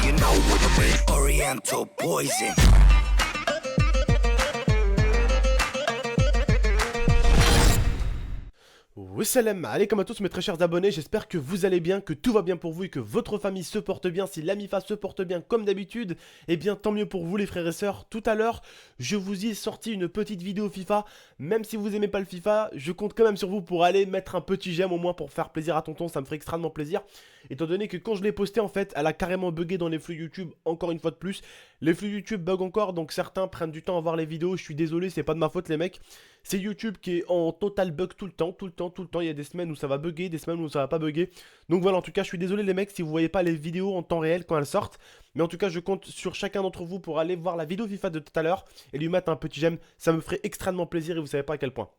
you know what I mean. Oriental poison. Wassalam alaikum à tous mes très chers abonnés, j'espère que vous allez bien, que tout va bien pour vous et que votre famille se porte bien. Si l'Amifa se porte bien comme d'habitude, eh bien tant mieux pour vous les frères et sœurs. Tout à l'heure, je vous ai sorti une petite vidéo FIFA. Même si vous aimez pas le FIFA, je compte quand même sur vous pour aller mettre un petit j'aime au moins pour faire plaisir à tonton, ça me ferait extrêmement plaisir. Étant donné que quand je l'ai posté en fait, elle a carrément bugué dans les flux YouTube, encore une fois de plus. Les flux YouTube bug encore, donc certains prennent du temps à voir les vidéos, je suis désolé, c'est pas de ma faute les mecs. C'est YouTube qui est en total bug tout le temps. Il y a des semaines où ça va bugger, des semaines où ça va pas bugger. Donc voilà, en tout cas, je suis désolé les mecs si vous voyez pas les vidéos en temps réel quand elles sortent. Mais en tout cas, je compte sur chacun d'entre vous pour aller voir la vidéo FIFA de tout à l'heure et lui mettre un petit j'aime. Ça me ferait extrêmement plaisir et vous savez pas à quel point.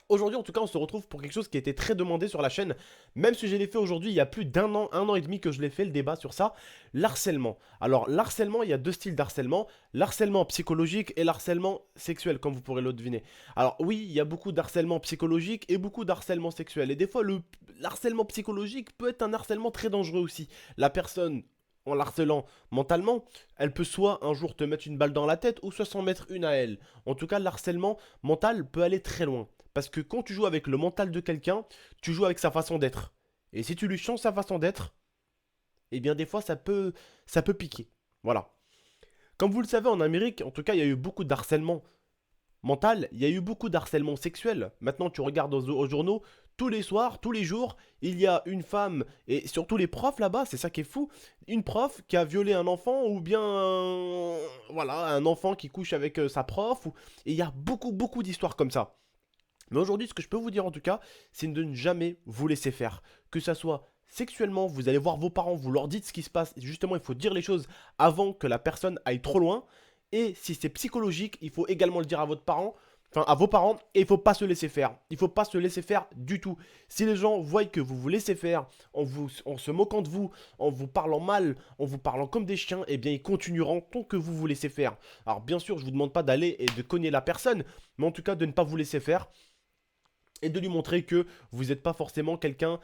Aujourd'hui, en tout cas, on se retrouve pour quelque chose qui a été très demandé sur la chaîne. Même si je l'ai fait aujourd'hui, il y a plus d'un an et demi que je l'ai fait, le débat sur ça. L'harcèlement. Alors, l'harcèlement, il y a deux styles d'harcèlement. L'harcèlement psychologique et l'harcèlement sexuel, comme vous pourrez le deviner. Alors, oui, il y a beaucoup d'harcèlement psychologique et beaucoup d'harcèlement sexuel. Et des fois, l'harcèlement psychologique peut être un harcèlement très dangereux aussi. La personne, en l'harcelant mentalement, elle peut soit un jour te mettre une balle dans la tête ou soit s'en mettre une à elle. En tout cas, l'harcèlement mental peut aller très loin. Parce que quand tu joues avec le mental de quelqu'un, tu joues avec sa façon d'être. Et si tu lui changes sa façon d'être, eh bien des fois ça peut piquer. Voilà. Comme vous le savez en Amérique, en tout cas il y a eu beaucoup d'harcèlement mental, il y a eu beaucoup d'harcèlement sexuel. Maintenant tu regardes aux journaux, tous les soirs, tous les jours, il y a une femme, et surtout les profs là-bas, c'est ça qui est fou, une prof qui a violé un enfant ou bien voilà, un enfant qui couche avec sa prof. Et il y a beaucoup d'histoires comme ça. Mais aujourd'hui, ce que je peux vous dire en tout cas, c'est de ne jamais vous laisser faire. Que ça soit sexuellement, vous allez voir vos parents, vous leur dites ce qui se passe. Justement, il faut dire les choses avant que la personne aille trop loin. Et si c'est psychologique, il faut également le dire à votre parent. Enfin, à vos parents, et il ne faut pas se laisser faire. Il ne faut pas se laisser faire du tout. Si les gens voient que vous vous laissez faire, en se moquant de vous, en vous parlant mal, en vous parlant comme des chiens, eh bien ils continueront tant que vous vous laissez faire. Alors bien sûr, je ne vous demande pas d'aller et de cogner la personne, mais en tout cas de ne pas vous laisser faire et de lui montrer que vous n'êtes pas forcément quelqu'un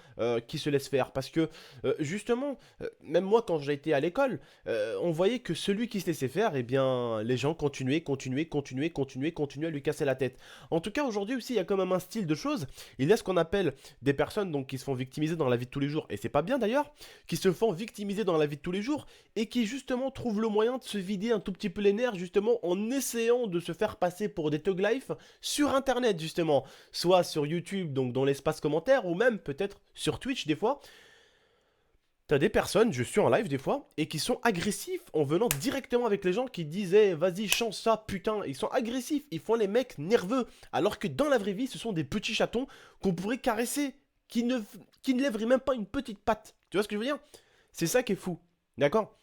qui se laisse faire. Parce que justement, même moi quand j'ai été à l'école, on voyait que celui qui se laissait faire, eh bien les gens continuaient à lui casser la tête. En tout cas aujourd'hui aussi il y a quand même un style de choses. Il y a ce qu'on appelle des personnes donc, qui se font victimiser dans la vie de tous les jours, et c'est pas bien d'ailleurs, qui se font victimiser dans la vie de tous les jours, et qui justement trouvent le moyen de se vider un tout petit peu les nerfs justement en essayant de se faire passer pour des thug life sur internet justement, soit sur YouTube, donc dans l'espace commentaire, ou même peut-être sur Twitch des fois. T'as des personnes, je suis en live des fois, et qui sont agressifs en venant directement avec les gens qui disaient vas-y change ça putain. Ils sont agressifs, ils font les mecs nerveux, alors que dans la vraie vie ce sont des petits chatons qu'on pourrait caresser, qui ne lèveraient même pas une petite patte. Tu vois ce que je veux dire? C'est ça qui est fou, d'accord?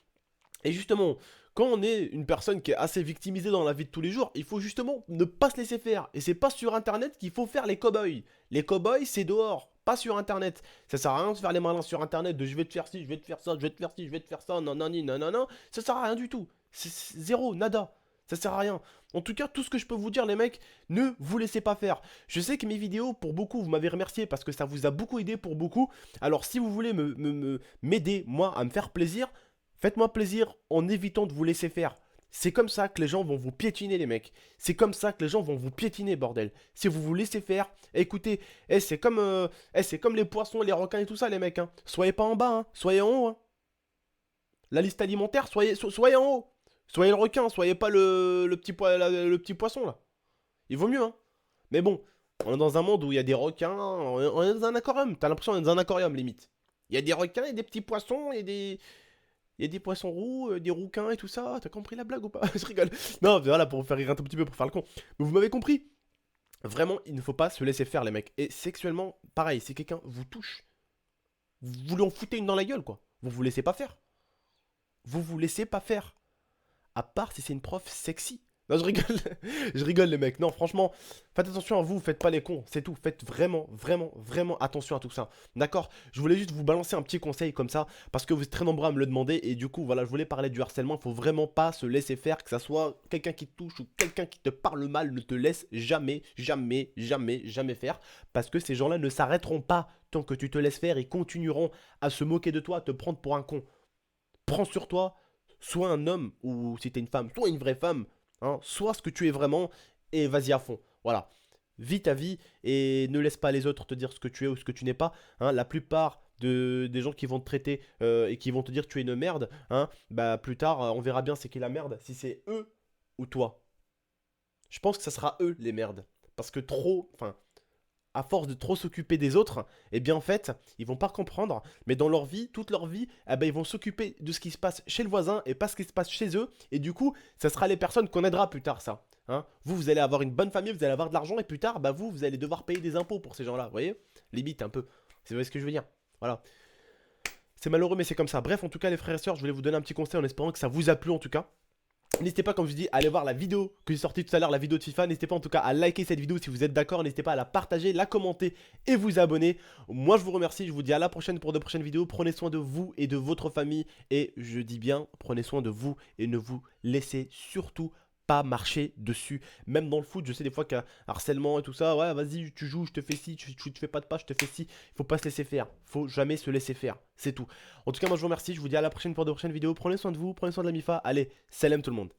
Et justement, quand on est une personne qui est assez victimisée dans la vie de tous les jours, il faut justement ne pas se laisser faire. Et c'est pas sur internet qu'il faut faire les cow-boys. Les cow-boys, c'est dehors, pas sur internet. Ça sert à rien de faire les malins sur internet, de je vais te faire ci, je vais te faire ça, je vais te faire ci, je vais te faire ça, non, non, non, non, non. Ça sert à rien du tout. C'est zéro, nada. Ça sert à rien. En tout cas, tout ce que je peux vous dire, les mecs, ne vous laissez pas faire. Je sais que mes vidéos, pour beaucoup, vous m'avez remercié parce que ça vous a beaucoup aidé pour beaucoup. Alors, si vous voulez m'aider, moi, à me faire plaisir, faites-moi plaisir en évitant de vous laisser faire. C'est comme ça que les gens vont vous piétiner, les mecs. C'est comme ça que les gens vont vous piétiner, bordel. Si vous vous laissez faire, écoutez, c'est comme les poissons, les requins et tout ça, les mecs. Hein. Soyez pas en bas, hein. Soyez en haut. Hein. La liste alimentaire, soyez en haut. Soyez le requin, soyez pas le petit poisson, là. Il vaut mieux, hein. Mais bon, on est dans un monde où il y a des requins, on est dans un aquarium. T'as l'impression d'être dans un aquarium, limite. Il y a des requins et des petits poissons et des... Il y a des poissons roux, des rouquins et tout ça. T'as compris la blague ou pas? Je rigole. Non, mais voilà, pour vous faire rire un tout petit peu, pour faire le con. Mais vous m'avez compris. Vraiment, il ne faut pas se laisser faire, les mecs. Et sexuellement, pareil, si quelqu'un vous touche, vous lui en foutez une dans la gueule, quoi. Vous vous laissez pas faire. Vous vous laissez pas faire. À part si c'est une prof sexy. Non, je rigole. Je rigole, les mecs. Non, franchement, faites attention à vous, faites pas les cons. C'est tout. Faites vraiment attention à tout ça. D'accord? Je voulais juste vous balancer un petit conseil comme ça, parce que vous êtes très nombreux à me le demander. Et du coup, voilà, je voulais parler du harcèlement. Il faut vraiment pas se laisser faire, que ça soit quelqu'un qui te touche ou quelqu'un qui te parle mal. Ne te laisse jamais faire. Parce que ces gens-là ne s'arrêteront pas tant que tu te laisses faire. Ils continueront à se moquer de toi, à te prendre pour un con. prends sur toi, sois un homme, ou si t'es une femme, sois une vraie femme, hein, sois ce que tu es vraiment, et vas-y à fond, voilà. Vis ta vie, et ne laisse pas les autres te dire ce que tu es ou ce que tu n'es pas, hein. La plupart des gens qui vont te traiter et qui vont te dire que tu es une merde, hein, bah plus tard, on verra bien c'est qui la merde, si c'est eux ou toi. Je pense que ça sera eux les merdes. Parce que trop, enfin, à force de trop s'occuper des autres, eh bien en fait, ils vont pas comprendre, mais dans leur vie, toute leur vie, eh ben, ils vont s'occuper de ce qui se passe chez le voisin et pas ce qui se passe chez eux, et du coup, ça sera les personnes qu'on aidera plus tard, ça. Hein, vous, vous allez avoir une bonne famille, vous allez avoir de l'argent, et plus tard, bah vous allez devoir payer des impôts pour ces gens-là, vous voyez? Limite un peu. Vous voyez ce que je veux dire? Voilà. C'est malheureux, mais c'est comme ça. Bref, en tout cas, les frères et sœurs, je voulais vous donner un petit conseil en espérant que ça vous a plu en tout cas. N'hésitez pas, comme je vous dis, à aller voir la vidéo que j'ai sortie tout à l'heure, la vidéo de FIFA. N'hésitez pas en tout cas à liker cette vidéo si vous êtes d'accord. N'hésitez pas à la partager, la commenter et vous abonner. Moi, je vous remercie. Je vous dis à la prochaine pour de prochaines vidéos. Prenez soin de vous et de votre famille. Et je dis bien, prenez soin de vous et ne vous laissez surtout pas marcher dessus. Même dans le foot, je sais des fois qu'il y a harcèlement et tout ça. Ouais, vas-y, tu joues, je te fais ci, tu fais pas de pas, je te fais ci. Il faut pas se laisser faire. Faut jamais se laisser faire. C'est tout. En tout cas, moi, je vous remercie. Je vous dis à la prochaine pour de prochaines vidéos. Prenez soin de vous, prenez soin de la MIFA. Allez, salam tout le monde.